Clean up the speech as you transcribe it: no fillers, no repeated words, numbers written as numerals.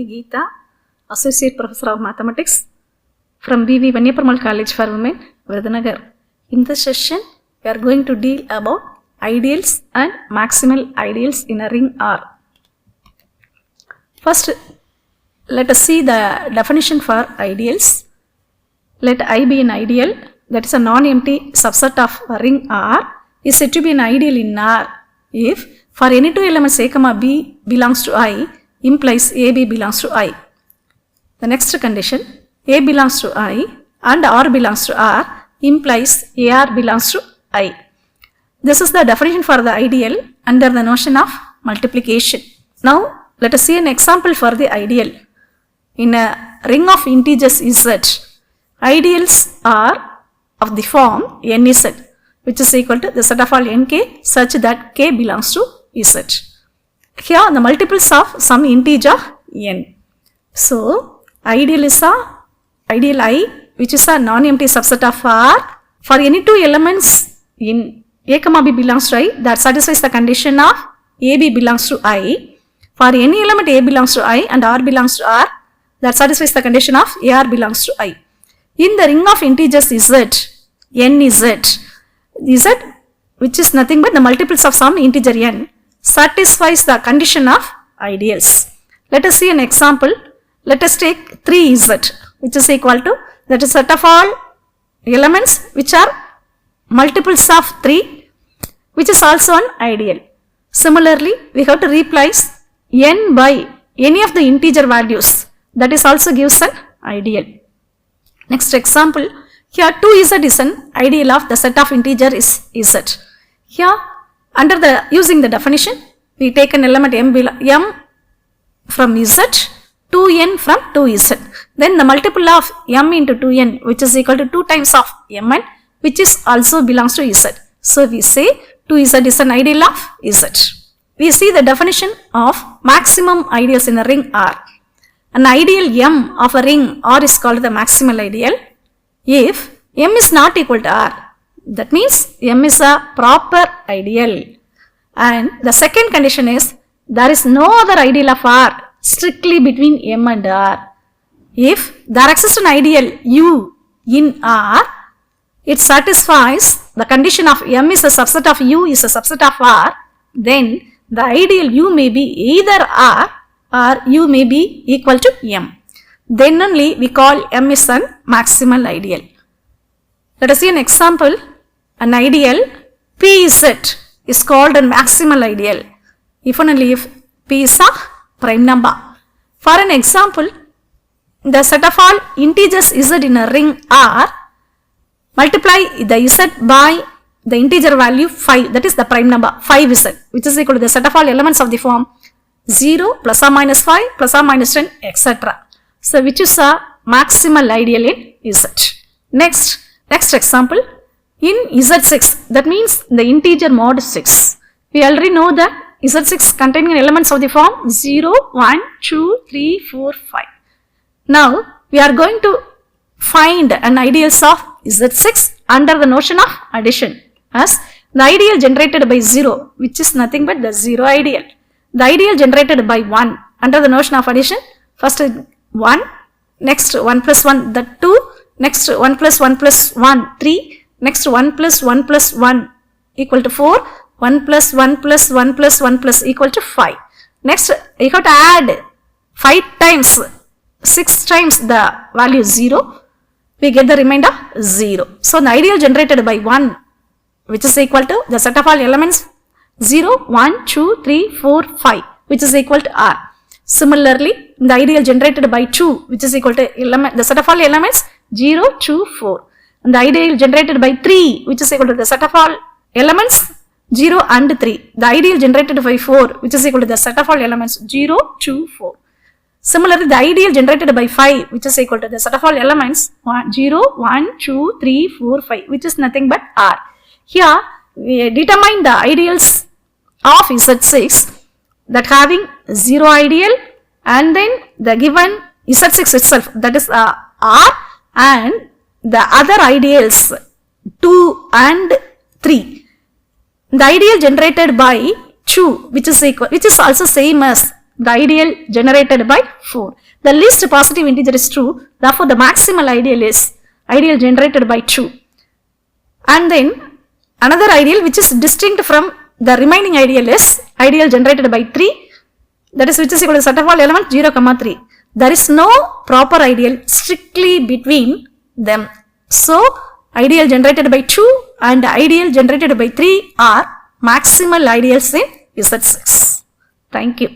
Geeta, Associate Professor of Mathematics from BV Vanyapramal College for Women, Virudunagar. In this session, we are going to deal about ideals and maximal ideals in a ring R. First, let us see the definition for ideals. Let I be an ideal, that is a non-empty subset of a ring R, is said to be an ideal in R if for any two elements A, B belongs to I implies AB belongs to I. The next condition, A belongs to I and R belongs to R implies AR belongs to I. This is the definition for the ideal under the notion of multiplication. Now, let us see an example for the ideal. In a ring of integers Z, ideals are of the form NZ, which is equal to the set of all nk such that k belongs to Z. Here the multiples of some integer n. So, ideal is a ideal I, which is a non-empty subset of R. For any two elements in A, B belongs to I, that satisfies the condition of AB belongs to I. For any element A belongs to I and R belongs to R, that satisfies the condition of AR belongs to I. In the ring of integers Z, n is Z, which is nothing but the multiples of some integer n, satisfies the condition of ideals. Let us see an example. Let us take 3Z, which is equal to, that is set of all elements which are multiples of 3, which is also an ideal. Similarly, we have to replace n by any of the integer values, that is also gives an ideal. Next example, here 2Z is an ideal of the set of integer is Z. Here, under the using the definition, we take an element m from Z, 2n from 2Z. Then the multiple of m into 2n, which is equal to 2 times of mn, which is also belongs to Z. So we say 2Z is an ideal of Z. We see the definition of maximum ideals in a ring R. An ideal M of a ring R is called the maximal ideal if M is not equal to R. That means M is a proper ideal. And the second condition is there is no other ideal of R strictly between M and R. If there exists an ideal U in R, it satisfies the condition of M is a subset of U is a subset of R, then the ideal U may be either R or U may be equal to M. Then only we call M is an maximal ideal. Let us see an example. An ideal PZ is called a maximal ideal if and only if P is a prime number. For an example, the set of all integers Z in a ring R, multiply the Z by the integer value 5, that is the prime number 5Z, which is equal to the set of all elements of the form 0 plus or minus 5 plus or minus 10, etc. So, which is a maximal ideal in Z. Next example, in Z6, that means the integer mod 6. We already know that Z6 containing elements of the form 0, 1, 2, 3, 4, 5. Now, we are going to find an ideals of Z6 under the notion of addition as the ideal generated by 0, which is nothing but the 0 ideal. The ideal generated by 1 under the notion of addition, first 1, next 1 plus 1, the 2, next 1 plus 1 plus 1, 3, next 1 plus 1 plus 1 equal to 4, 1 plus 1 plus 1 plus 1 plus equal to 5. Next, you have to add 5 times, 6 times the value 0, we get the remainder 0. So, the ideal generated by 1, which is equal to the set of all elements 0, 1, 2, 3, 4, 5, which is equal to R. Similarly, the ideal generated by 2, which is equal to the set of all elements 0, 2, 4. And the ideal generated by 3, which is equal to the set of all elements 0 and 3. The ideal generated by 4, which is equal to the set of all elements 0, 2, 4. Similarly, the ideal generated by 5, which is equal to the set of all elements 0, 1, 2, 3, 4, 5, which is nothing but R. Here, we determine the ideals of Z6 that having 0 ideal and then the given Z6 itself, that is R, and the other ideals 2 and 3. The ideal generated by 2, which is also same as the ideal generated by 4. The least positive integer is true, therefore the maximal ideal is ideal generated by 2. And then another ideal which is distinct from the remaining ideal is ideal generated by 3, that is which is equal to set of all elements 0, 3. There is no proper ideal strictly between them. So ideal generated by 2 and ideal generated by 3 are maximal ideals in Z6. Thank you.